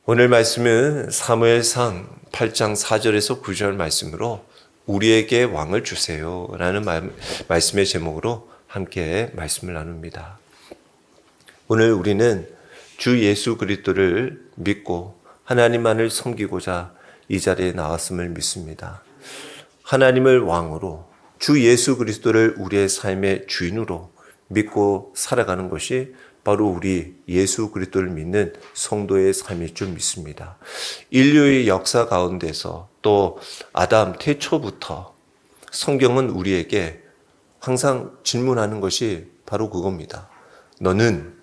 오늘 말씀은 사무엘상 8장 4절에서 9절 말씀으로 우리에게 왕을 주세요 라는 말씀의 제목으로 함께 말씀을 나눕니다. 오늘 우리는 주 예수 그리스도를 믿고 하나님만을 섬기고자 이 자리에 나왔음을 믿습니다. 하나님을 왕으로 주 예수 그리스도를 우리의 삶의 주인으로 믿고 살아가는 것이 바로 우리 예수 그리스도를 믿는 성도의 삶일 줄 믿습니다. 인류의 역사 가운데서 또 아담 태초부터 성경은 우리에게 항상 질문하는 것이 바로 그겁니다. 너는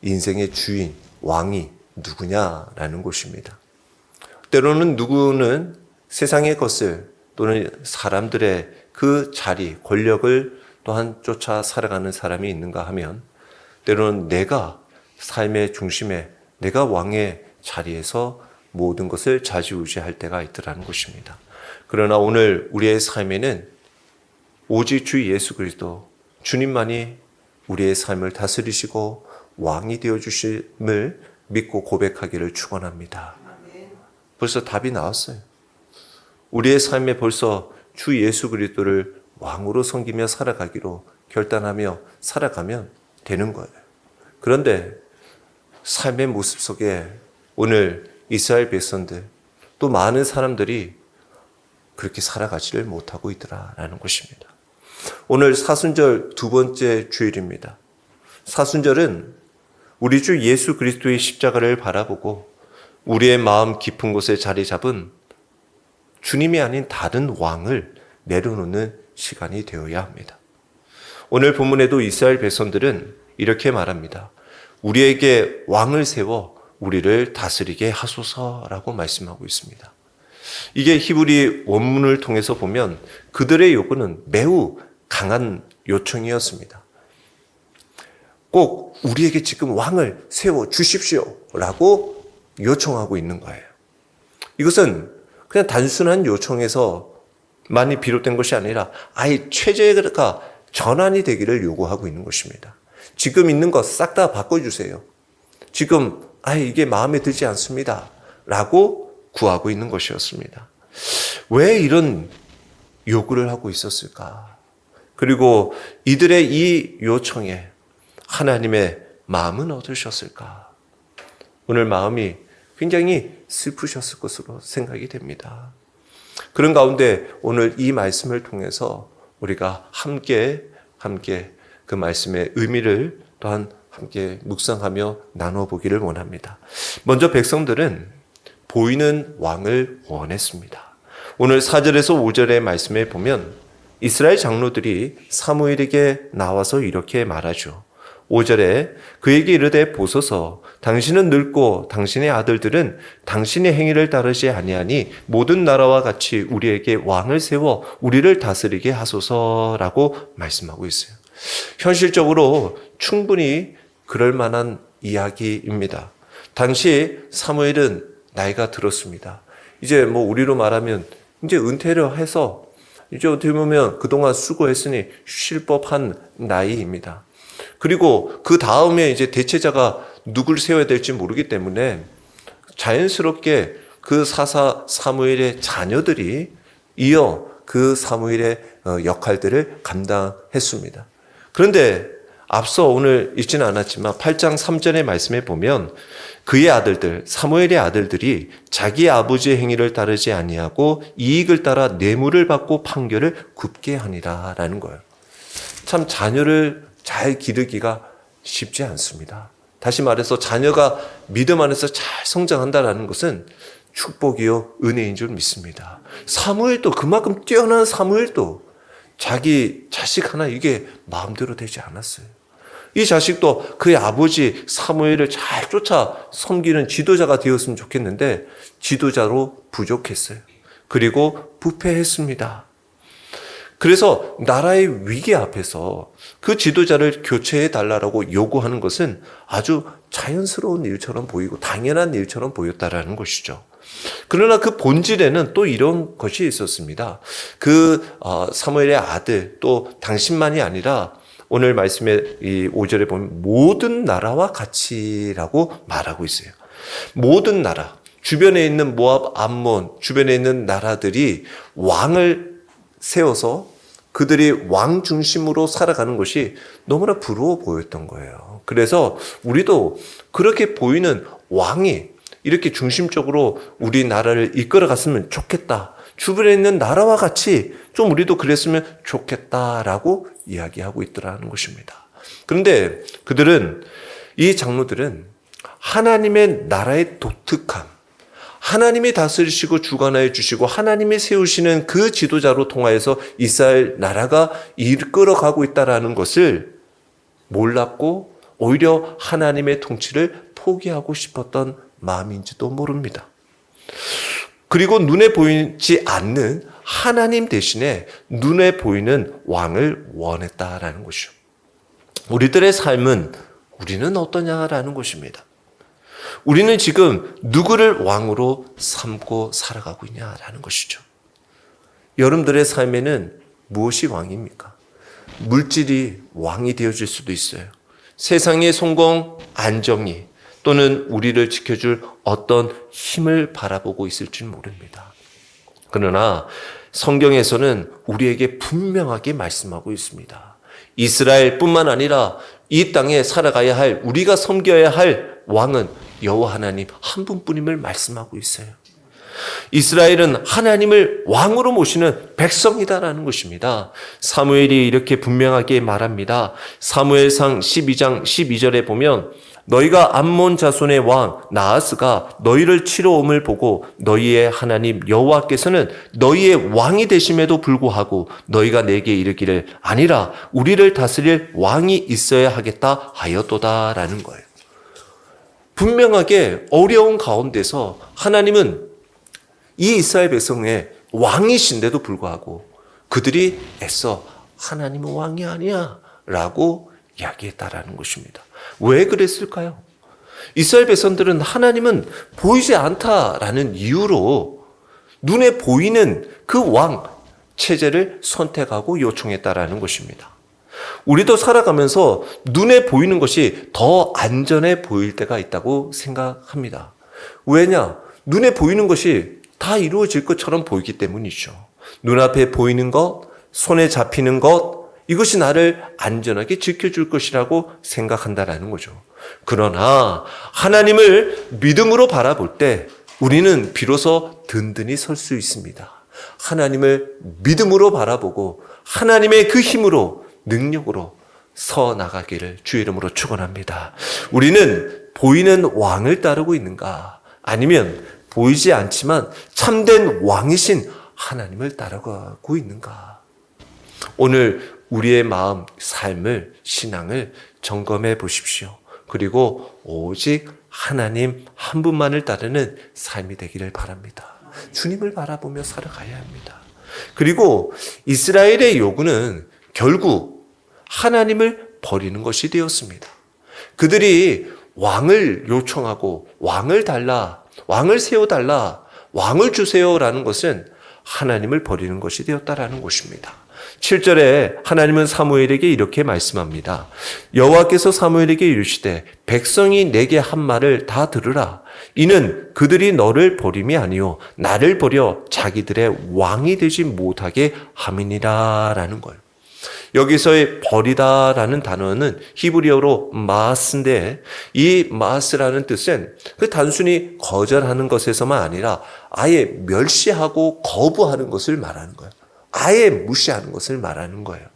인생의 주인, 왕이 누구냐라는 것입니다. 때로는 누구는 세상의 것을 또는 사람들의 그 자리, 권력을 또한 쫓아 살아가는 사람이 있는가 하면 때로는 내가 삶의 중심에 내가 왕의 자리에서 모든 것을 좌지우지할 때가 있더라는 것입니다. 그러나 오늘 우리의 삶에는 오직 주 예수 그리스도 주님만이 우리의 삶을 다스리시고 왕이 되어주심을 믿고 고백하기를 축원합니다. 벌써 답이 나왔어요. 우리의 삶에 벌써 주 예수 그리스도를 왕으로 섬기며 살아가기로 결단하며 살아가면 되는 거예요. 그런데 삶의 모습 속에 오늘 이스라엘 백성들 또 많은 사람들이 그렇게 살아가지를 못하고 있더라라는 것입니다. 오늘 사순절 두 번째 주일입니다. 사순절은 우리 주 예수 그리스도의 십자가를 바라보고 우리의 마음 깊은 곳에 자리 잡은 주님이 아닌 다른 왕을 내려놓는 시간이 되어야 합니다. 오늘 본문에도 이스라엘 백성들은 이렇게 말합니다. 우리에게 왕을 세워 우리를 다스리게 하소서라고 말씀하고 있습니다. 이게 히브리 원문을 통해서 보면 그들의 요구는 매우 강한 요청이었습니다. 꼭 우리에게 지금 왕을 세워 주십시오라고 요청하고 있는 거예요. 이것은 그냥 단순한 요청에서 많이 비롯된 것이 아니라 아예 체제가 전환이 되기를 요구하고 있는 것입니다. 지금 있는 것 싹 다 바꿔주세요. 지금 이게 마음에 들지 않습니다. 라고 구하고 있는 것이었습니다. 왜 이런 요구를 하고 있었을까? 그리고 이들의 이 요청에 하나님의 마음은 어떠셨을까? 오늘 마음이 굉장히 슬프셨을 것으로 생각이 됩니다. 그런 가운데 오늘 이 말씀을 통해서 우리가 함께 그 말씀의 의미를 또한 함께 묵상하며 나눠보기를 원합니다. 먼저 백성들은 보이는 왕을 원했습니다. 오늘 4절에서 5절의 말씀에 보면 이스라엘 장로들이 사무엘에게 나와서 이렇게 말하죠. 5절에 그에게 이르되 보소서 당신은 늙고 당신의 아들들은 당신의 행위를 따르지 아니하니 모든 나라와 같이 우리에게 왕을 세워 우리를 다스리게 하소서라고 말씀하고 있어요. 현실적으로 충분히 그럴 만한 이야기입니다. 당시 사무엘은 나이가 들었습니다. 이제 우리로 말하면 이제 은퇴를 해서 이제 어떻게 보면 그동안 수고했으니 쉴 법한 나이입니다. 그리고 그 다음에 이제 대체자가 누굴 세워야 될지 모르기 때문에 자연스럽게 그 사사 사무엘의 자녀들이 이어 그 사무엘의 역할들을 감당했습니다. 그런데 앞서 오늘 읽지는 않았지만 8장 3절의 말씀에 보면 그의 아들들, 사무엘의 아들들이 자기 아버지의 행위를 따르지 아니하고 이익을 따라 뇌물을 받고 판결을 굽게 하니라 라는 거예요. 참 자녀를 잘 기르기가 쉽지 않습니다. 다시 말해서 자녀가 믿음 안에서 잘 성장한다는 것은 축복이요 은혜인 줄 믿습니다. 사무엘도 그만큼 뛰어난 사무엘도 자기 자식 하나 이게 마음대로 되지 않았어요. 이 자식도 그의 아버지 사무엘을 잘 쫓아 섬기는 지도자가 되었으면 좋겠는데 지도자로 부족했어요. 그리고 부패했습니다. 그래서 나라의 위기 앞에서 그 지도자를 교체해 달라고 요구하는 것은 아주 자연스러운 일처럼 보이고 당연한 일처럼 보였다라는 것이죠. 그러나 그 본질에는 또 이런 것이 있었습니다. 사무엘의 아들 또 당신만이 아니라 오늘 말씀의 이 5절에 보면 모든 나라와 같이라고 말하고 있어요. 모든 나라, 주변에 있는 모압, 암몬, 주변에 있는 나라들이 왕을 세워서 그들이 왕 중심으로 살아가는 것이 너무나 부러워 보였던 거예요. 그래서 우리도 그렇게 보이는 왕이 이렇게 중심적으로 우리나라를 이끌어 갔으면 좋겠다. 주변에 있는 나라와 같이 좀 우리도 그랬으면 좋겠다라고 이야기하고 있더라는 것입니다. 그런데 이 장로들은 하나님의 나라의 독특함, 하나님이 다스리시고 주관하여 주시고 하나님이 세우시는 그 지도자로 통하여서 이스라엘 나라가 이끌어가고 있다는 것을 몰랐고 오히려 하나님의 통치를 포기하고 싶었던 마음인지도 모릅니다. 그리고 눈에 보이지 않는 하나님 대신에 눈에 보이는 왕을 원했다라는 것이죠. 우리들의 삶은 우리는 어떠냐라는 것입니다. 우리는 지금 누구를 왕으로 삼고 살아가고 있냐라는 것이죠. 여러분들의 삶에는 무엇이 왕입니까? 물질이 왕이 되어질 수도 있어요. 세상의 성공, 안정이 또는 우리를 지켜줄 어떤 힘을 바라보고 있을지 모릅니다. 그러나 성경에서는 우리에게 분명하게 말씀하고 있습니다. 이스라엘뿐만 아니라 이 땅에 살아가야 할, 우리가 섬겨야 할 왕은 여호와 하나님 한 분뿐임을 말씀하고 있어요. 이스라엘은 하나님을 왕으로 모시는 백성이다라는 것입니다. 사무엘이 이렇게 분명하게 말합니다. 사무엘상 12장 12절에 보면 너희가 암몬 자손의 왕 나하스가 너희를 치러 om을 보고 너희의 하나님 여호와께서는 너희의 왕이 되심에도 불구하고 너희가 내게 이르기를 아니라 우리를 다스릴 왕이 있어야 하겠다 하였도다라는 거예요. 분명하게 어려운 가운데서 하나님은 이 이스라엘 백성의 왕이신데도 불구하고 그들이 애써 하나님은 왕이 아니야 라고 이야기했다라는 것입니다. 왜 그랬을까요? 이스라엘 백성들은 하나님은 보이지 않다라는 이유로 눈에 보이는 그 왕 체제를 선택하고 요청했다라는 것입니다. 우리도 살아가면서 눈에 보이는 것이 더 안전해 보일 때가 있다고 생각합니다. 왜냐? 눈에 보이는 것이 다 이루어질 것처럼 보이기 때문이죠. 눈앞에 보이는 것, 손에 잡히는 것, 이것이 나를 안전하게 지켜줄 것이라고 생각한다라는 거죠. 그러나 하나님을 믿음으로 바라볼 때 우리는 비로소 든든히 설 수 있습니다. 하나님을 믿음으로 바라보고 하나님의 그 힘으로 능력으로 서 나가기를 주의 이름으로 축원합니다. 우리는 보이는 왕을 따르고 있는가? 아니면 보이지 않지만 참된 왕이신 하나님을 따라가고 있는가? 오늘 우리의 마음, 삶을, 신앙을 점검해 보십시오. 그리고 오직 하나님 한 분만을 따르는 삶이 되기를 바랍니다. 주님을 바라보며 살아가야 합니다. 그리고 이스라엘의 요구는 결국 하나님을 버리는 것이 되었습니다. 그들이 왕을 요청하고 왕을 달라, 왕을 세워달라, 왕을 주세요라는 것은 하나님을 버리는 것이 되었다라는 것입니다. 7절에 하나님은 사무엘에게 이렇게 말씀합니다. 여호와께서 사무엘에게 이르시되 백성이 내게 한 말을 다 들으라. 이는 그들이 너를 버림이 아니요 나를 버려 자기들의 왕이 되지 못하게 함이니라라는 거예요. 여기서의 버리다라는 단어는 히브리어로 마스인데 이 마스라는 뜻은 그 단순히 거절하는 것에서만 아니라 아예 멸시하고 거부하는 것을 말하는 거예요. 아예 무시하는 것을 말하는 거예요.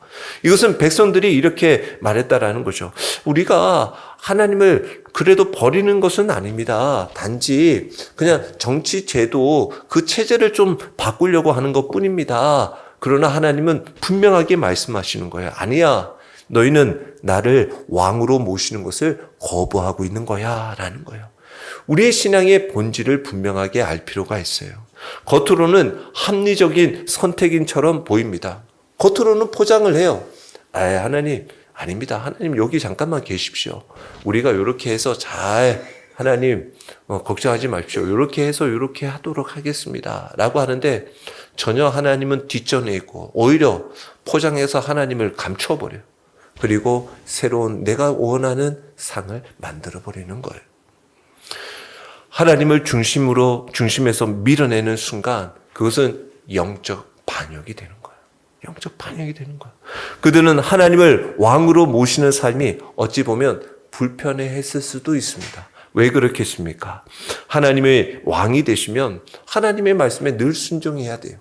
이것은 백성들이 이렇게 말했다라는 거죠. 우리가 하나님을 그래도 버리는 것은 아닙니다. 단지 그냥 정치 제도 그 체제를 좀 바꾸려고 하는 것 뿐입니다. 그러나 하나님은 분명하게 말씀하시는 거예요. 아니야. 너희는 나를 왕으로 모시는 것을 거부하고 있는 거야. 라는 거예요. 우리의 신앙의 본질을 분명하게 알 필요가 있어요. 겉으로는 합리적인 선택인처럼 보입니다. 겉으로는 포장을 해요. 하나님, 아닙니다. 하나님 여기 잠깐만 계십시오. 우리가 이렇게 해서 잘 하나님 걱정하지 마십시오. 이렇게 해서 이렇게 하도록 하겠습니다. 라고 하는데 전혀 하나님은 뒷전에 있고 오히려 포장해서 하나님을 감춰버려요. 그리고 새로운 내가 원하는 상을 만들어버리는 거예요. 하나님을 중심에서 밀어내는 순간 그것은 영적 반역이 되는 거예요. 영적 반역이 되는 거예요. 그들은 하나님을 왕으로 모시는 삶이 어찌 보면 불편해했을 수도 있습니다. 왜 그렇겠습니까? 하나님의 왕이 되시면 하나님의 말씀에 늘 순종해야 돼요.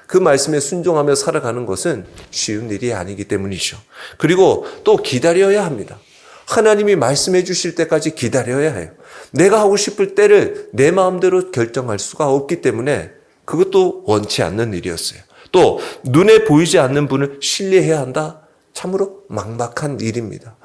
그 말씀에 순종하며 살아가는 것은 쉬운 일이 아니기 때문이죠. 그리고 또 기다려야 합니다. 하나님이 말씀해 주실 때까지 기다려야 해요. 내가 하고 싶을 때를 내 마음대로 결정할 수가 없기 때문에 그것도 원치 않는 일이었어요. 또 눈에 보이지 않는 분을 신뢰해야 한다? 참으로 막막한 일입니다.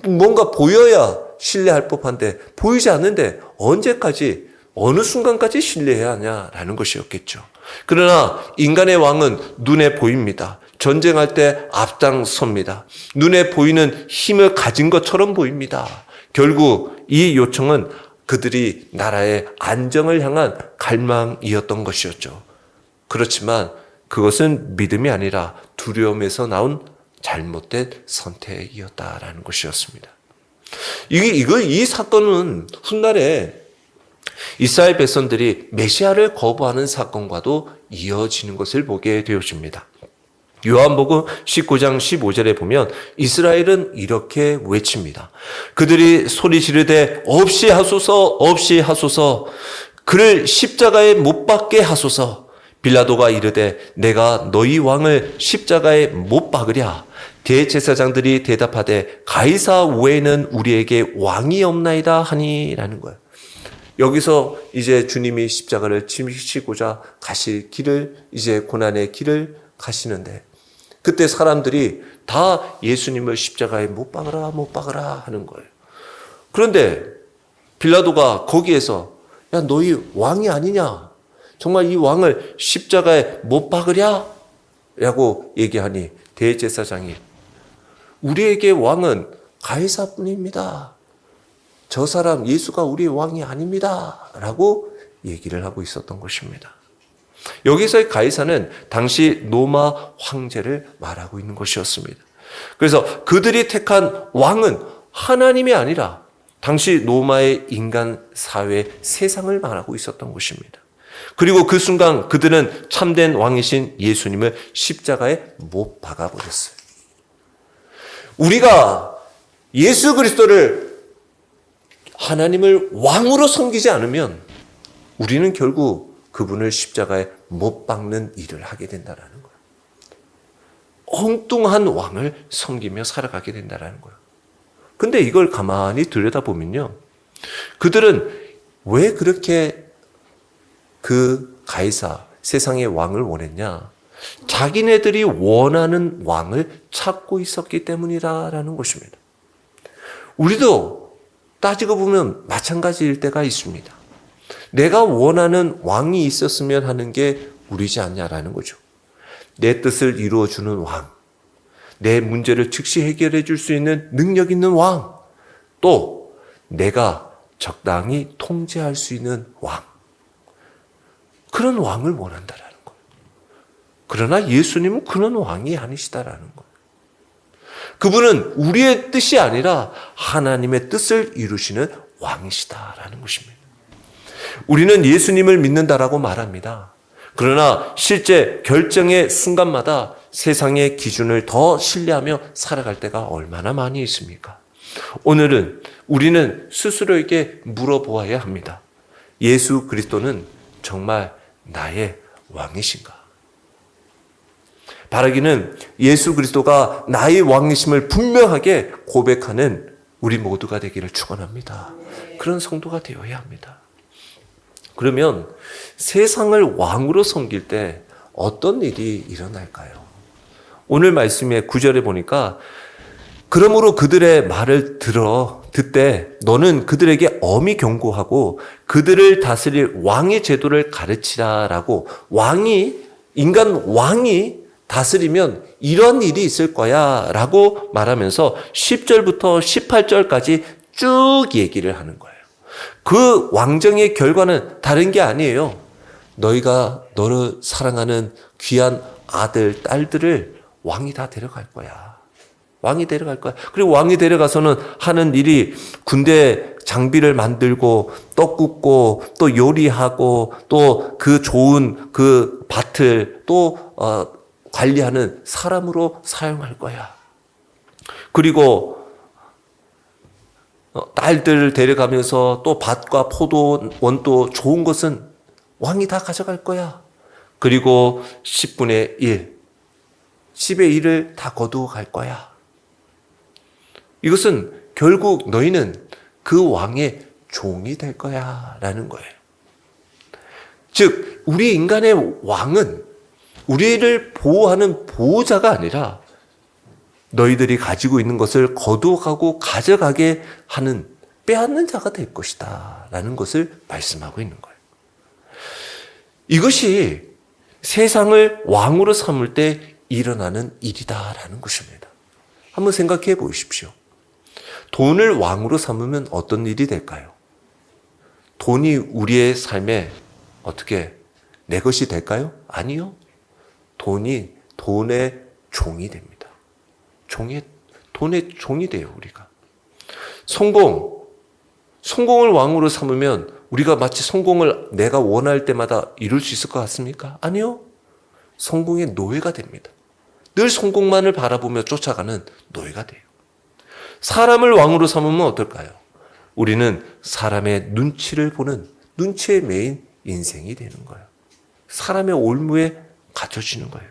뭔가 보여야 신뢰할 법한데 보이지 않는데 언제까지 어느 순간까지 신뢰해야 하냐라는 것이었겠죠. 그러나 인간의 왕은 눈에 보입니다. 전쟁할 때 앞장섭니다. 눈에 보이는 힘을 가진 것처럼 보입니다. 결국 이 요청은 그들이 나라의 안정을 향한 갈망이었던 것이었죠. 그렇지만 그것은 믿음이 아니라 두려움에서 나온 잘못된 선택이었다라는 것이었습니다. 이 사건은 훗날에 이스라엘 백성들이 메시아를 거부하는 사건과도 이어지는 것을 보게 되어집니다. 요한복음 19장 15절에 보면 이스라엘은 이렇게 외칩니다. 그들이 소리 지르되 없이 하소서 없이 하소서 그를 십자가에 못 박게 하소서. 빌라도가 이르되 내가 너희 왕을 십자가에 못 박으랴. 대제사장들이 대답하되 가이사 외에는 우리에게 왕이 없나이다 하니라는 거예요. 여기서 이제 주님이 십자가를 지시고자 가실 길을 이제 고난의 길을 가시는데 그때 사람들이 다 예수님을 십자가에 못 박으라 못 박으라 하는 거예요. 그런데 빌라도가 거기에서 야 너희 왕이 아니냐? 정말 이 왕을 십자가에 못 박으랴? 라고 얘기하니 대제사장이 우리에게 왕은 가이사뿐입니다. 저 사람 예수가 우리의 왕이 아닙니다. 라고 얘기를 하고 있었던 것입니다. 여기서의 가이사는 당시 로마 황제를 말하고 있는 것이었습니다. 그래서 그들이 택한 왕은 하나님이 아니라 당시 로마의 인간 사회 세상을 말하고 있었던 것입니다. 그리고 그 순간 그들은 참된 왕이신 예수님을 십자가에 못 박아버렸어요. 우리가 예수 그리스도를 하나님을 왕으로 섬기지 않으면 우리는 결국 그분을 십자가에 못 박는 일을 하게 된다는 거예요. 엉뚱한 왕을 섬기며 살아가게 된다는 거예요. 근데 이걸 가만히 들여다보면요. 그들은 왜 그렇게 그 가이사, 세상의 왕을 원했냐? 자기네들이 원하는 왕을 찾고 있었기 때문이라는 것입니다. 우리도 따지고 보면 마찬가지일 때가 있습니다. 내가 원하는 왕이 있었으면 하는 게 우리지 않냐라는 거죠. 내 뜻을 이루어주는 왕, 내 문제를 즉시 해결해 줄 수 있는 능력 있는 왕, 또 내가 적당히 통제할 수 있는 왕, 그런 왕을 원한다라는 거예요. 그러나 예수님은 그런 왕이 아니시다라는 거예요. 그분은 우리의 뜻이 아니라 하나님의 뜻을 이루시는 왕이시다라는 것입니다. 우리는 예수님을 믿는다라고 말합니다. 그러나 실제 결정의 순간마다 세상의 기준을 더 신뢰하며 살아갈 때가 얼마나 많이 있습니까? 오늘은 우리는 스스로에게 물어보아야 합니다. 예수 그리스도는 정말 나의 왕이신가? 바라기는 예수 그리스도가 나의 왕이심을 분명하게 고백하는 우리 모두가 되기를 축원합니다. 그런 성도가 되어야 합니다. 그러면 세상을 왕으로 섬길 때 어떤 일이 일어날까요? 오늘 말씀의 9절에 보니까 그러므로 그들의 말을 듣되 너는 그들에게 엄히 경고하고 그들을 다스릴 왕의 제도를 가르치라라고 인간 왕이 다스리면 이런 일이 있을 거야 라고 말하면서 10절부터 18절까지 쭉 얘기를 하는 거예요. 그 왕정의 결과는 다른 게 아니에요. 너희가 너를 사랑하는 귀한 아들, 딸들을 왕이 다 데려갈 거야. 왕이 데려갈 거야. 그리고 왕이 데려가서는 하는 일이 군대 장비를 만들고 떡 굽고 또 요리하고 또 그 좋은 그 밭을 또 관리하는 사람으로 사용할 거야. 그리고 딸들을 데려가면서 또 밭과 포도원 또 좋은 것은 왕이 다 가져갈 거야. 그리고 10분의 1, 10의 1을 다 거두어 갈 거야. 이것은 결국 너희는 그 왕의 종이 될 거야 라는 거예요. 즉 우리 인간의 왕은 우리를 보호하는 보호자가 아니라 너희들이 가지고 있는 것을 거두어가고 가져가게 하는 빼앗는 자가 될 것이다 라는 것을 말씀하고 있는 거예요. 이것이 세상을 왕으로 삼을 때 일어나는 일이다라는 것입니다. 한번 생각해 보십시오. 돈을 왕으로 삼으면 어떤 일이 될까요? 돈이 우리의 삶에 어떻게 내 것이 될까요? 아니요. 돈이 돈의 종이 됩니다. 돈의 종이 돼요, 우리가. 성공을 왕으로 삼으면 우리가 마치 성공을 내가 원할 때마다 이룰 수 있을 것 같습니까? 아니요. 성공의 노예가 됩니다. 늘 성공만을 바라보며 쫓아가는 노예가 돼요. 사람을 왕으로 삼으면 어떨까요? 우리는 사람의 눈치를 보는 눈치에 매인 인생이 되는 거예요. 사람의 올무에 갇혀지는 거예요.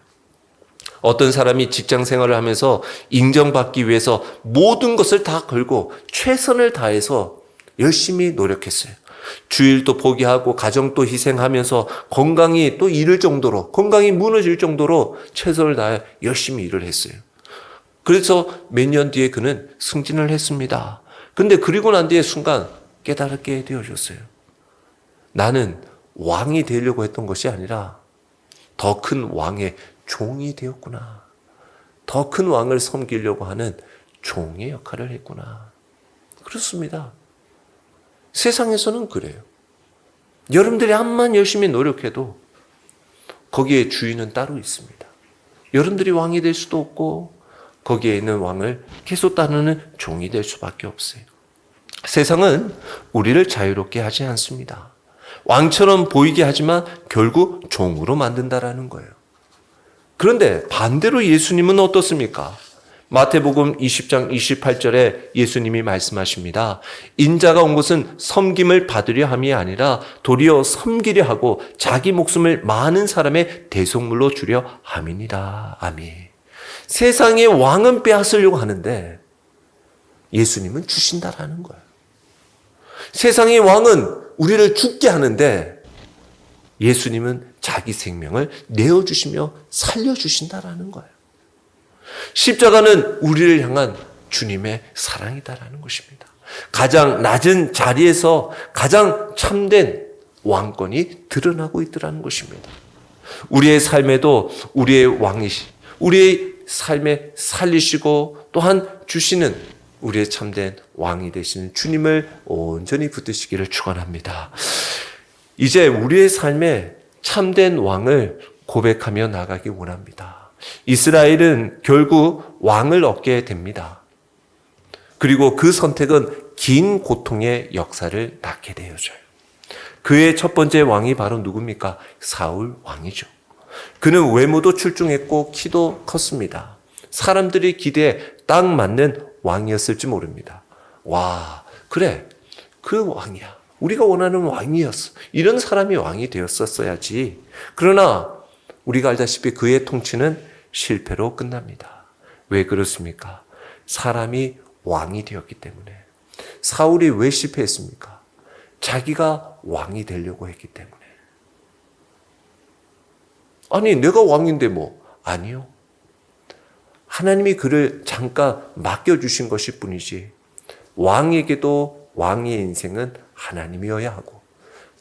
어떤 사람이 직장 생활을 하면서 인정받기 위해서 모든 것을 다 걸고 최선을 다해서 열심히 노력했어요. 주일도 포기하고 가정도 희생하면서 건강이 또 잃을 정도로, 건강이 무너질 정도로 최선을 다해 열심히 일을 했어요. 그래서 몇 년 뒤에 그는 승진을 했습니다. 근데 그리고 난 뒤에 순간 깨달게 되어졌어요. 나는 왕이 되려고 했던 것이 아니라 더 큰 왕의 종이 되었구나. 더 큰 왕을 섬기려고 하는 종의 역할을 했구나. 그렇습니다. 세상에서는 그래요. 여러분들이 암만 열심히 노력해도 거기에 주인은 따로 있습니다. 여러분들이 왕이 될 수도 없고 거기에 있는 왕을 계속 따르는 종이 될 수밖에 없어요. 세상은 우리를 자유롭게 하지 않습니다. 왕처럼 보이게 하지만 결국 종으로 만든다라는 거예요. 그런데 반대로 예수님은 어떻습니까? 마태복음 20장 28절에 예수님이 말씀하십니다. 인자가 온 것은 섬김을 받으려 함이 아니라 도리어 섬기려 하고 자기 목숨을 많은 사람의 대속물로 주려 함이니라. 아멘. 세상의 왕은 빼앗으려고 하는데 예수님은 주신다라는 거예요. 세상의 왕은 우리를 죽게 하는데 예수님은 자기 생명을 내어주시며 살려주신다라는 거예요. 십자가는 우리를 향한 주님의 사랑이다라는 것입니다. 가장 낮은 자리에서 가장 참된 왕권이 드러나고 있더라는 것입니다. 우리의 삶에도 우리의 우리의 삶에 살리시고 또한 주시는 우리의 참된 왕이 되시는 주님을 온전히 붙드시기를 축원합니다. 이제 우리의 삶에 참된 왕을 고백하며 나가기 원합니다. 이스라엘은 결국 왕을 얻게 됩니다. 그리고 그 선택은 긴 고통의 역사를 낳게 되어져요. 그의 첫 번째 왕이 바로 누굽니까? 사울 왕이죠. 그는 외모도 출중했고 키도 컸습니다. 사람들이 기대에 딱 맞는 왕이었을지 모릅니다. 와, 그래, 그 왕이야. 우리가 원하는 왕이었어. 이런 사람이 왕이 되었었어야지. 그러나 우리가 알다시피 그의 통치는 실패로 끝납니다. 왜 그렇습니까? 사람이 왕이 되었기 때문에. 사울이 왜 실패했습니까? 자기가 왕이 되려고 했기 때문에. 아니, 내가 왕인데 뭐. 아니요. 하나님이 그를 잠깐 맡겨주신 것일 뿐이지 왕에게도 왕의 인생은 하나님이어야 하고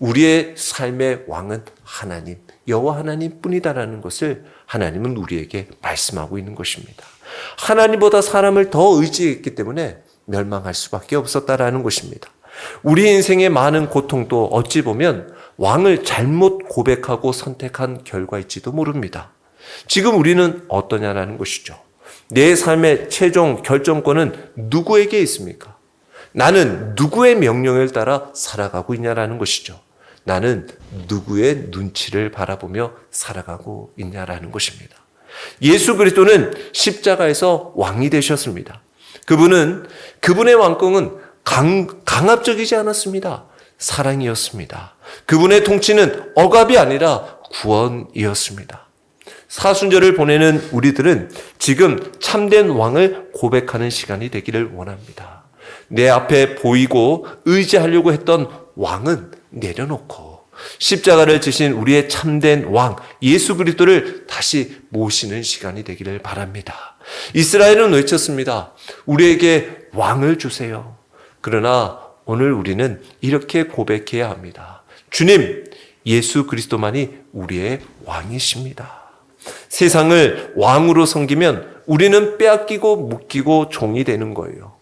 우리의 삶의 왕은 하나님, 여호와 하나님 뿐이다라는 것을 하나님은 우리에게 말씀하고 있는 것입니다. 하나님보다 사람을 더 의지했기 때문에 멸망할 수밖에 없었다라는 것입니다. 우리 인생의 많은 고통도 어찌 보면 왕을 잘못 고백하고 선택한 결과일지도 모릅니다. 지금 우리는 어떠냐라는 것이죠. 내 삶의 최종 결정권은 누구에게 있습니까? 나는 누구의 명령을 따라 살아가고 있냐라는 것이죠. 나는 누구의 눈치를 바라보며 살아가고 있냐라는 것입니다. 예수 그리스도는 십자가에서 왕이 되셨습니다. 그분의 왕권은 강압적이지 않았습니다. 사랑이었습니다. 그분의 통치는 억압이 아니라 구원이었습니다. 사순절을 보내는 우리들은 지금 참된 왕을 고백하는 시간이 되기를 원합니다. 내 앞에 보이고 의지하려고 했던 왕은 내려놓고 십자가를 지신 우리의 참된 왕 예수 그리스도를 다시 모시는 시간이 되기를 바랍니다. 이스라엘은 외쳤습니다. 우리에게 왕을 주세요. 그러나 오늘 우리는 이렇게 고백해야 합니다. 주님, 예수 그리스도만이 우리의 왕이십니다. 세상을 왕으로 섬기면 우리는 빼앗기고 묶이고 종이 되는 거예요.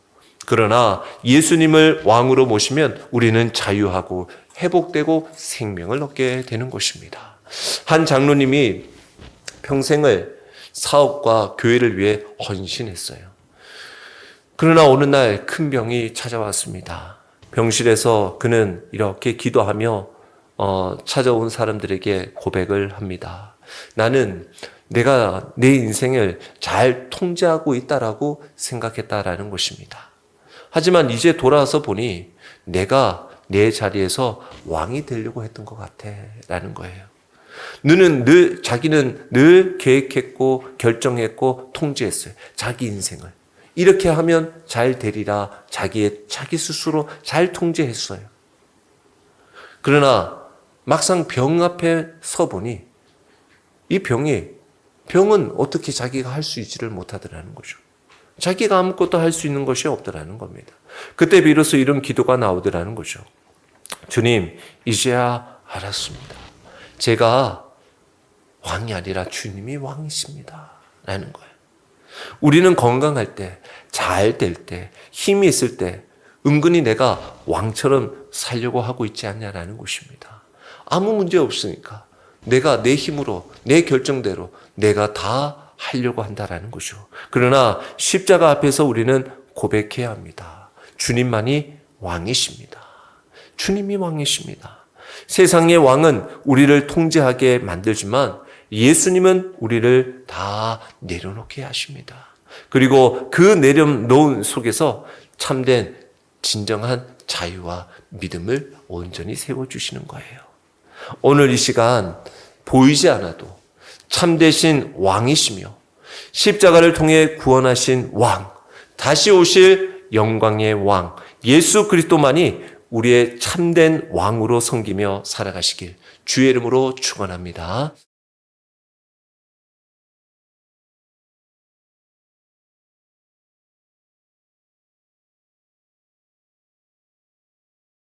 그러나 예수님을 왕으로 모시면 우리는 자유하고 회복되고 생명을 얻게 되는 것입니다. 한 장로님이 평생을 사업과 교회를 위해 헌신했어요. 그러나 어느 날 큰 병이 찾아왔습니다. 병실에서 그는 이렇게 기도하며 찾아온 사람들에게 고백을 합니다. 나는 내가 내 인생을 잘 통제하고 있다라고 생각했다라는 것입니다. 하지만 이제 돌아와서 보니 내가 내 자리에서 왕이 되려고 했던 것 같아라는 거예요. 자기는 늘 계획했고 결정했고 통제했어요. 자기 인생을. 이렇게 하면 잘 되리라 자기 스스로 잘 통제했어요. 그러나 막상 병 앞에 서 보니 이 병은 어떻게 자기가 할 수 있지를 못하더라는 거죠. 자기가 아무것도 할 수 있는 것이 없더라는 겁니다. 그때 비로소 이런 기도가 나오더라는 거죠. 주님, 이제야 알았습니다. 제가 왕이 아니라 주님이 왕이십니다. 라는 거예요. 우리는 건강할 때, 잘 될 때, 힘이 있을 때 은근히 내가 왕처럼 살려고 하고 있지 않냐라는 것입니다. 아무 문제 없으니까 내가 내 힘으로, 내 결정대로 내가 다 하려고 한다라는 거죠. 그러나 십자가 앞에서 우리는 고백해야 합니다. 주님만이 왕이십니다. 주님이 왕이십니다. 세상의 왕은 우리를 통제하게 만들지만 예수님은 우리를 다 내려놓게 하십니다. 그리고 그 내려놓은 속에서 참된 진정한 자유와 믿음을 온전히 세워주시는 거예요. 오늘 이 시간 보이지 않아도 참되신 왕이시며 십자가를 통해 구원하신 왕, 다시 오실 영광의 왕, 예수 그리스도만이 우리의 참된 왕으로 섬기며 살아가시길 주의 이름으로 축원합니다.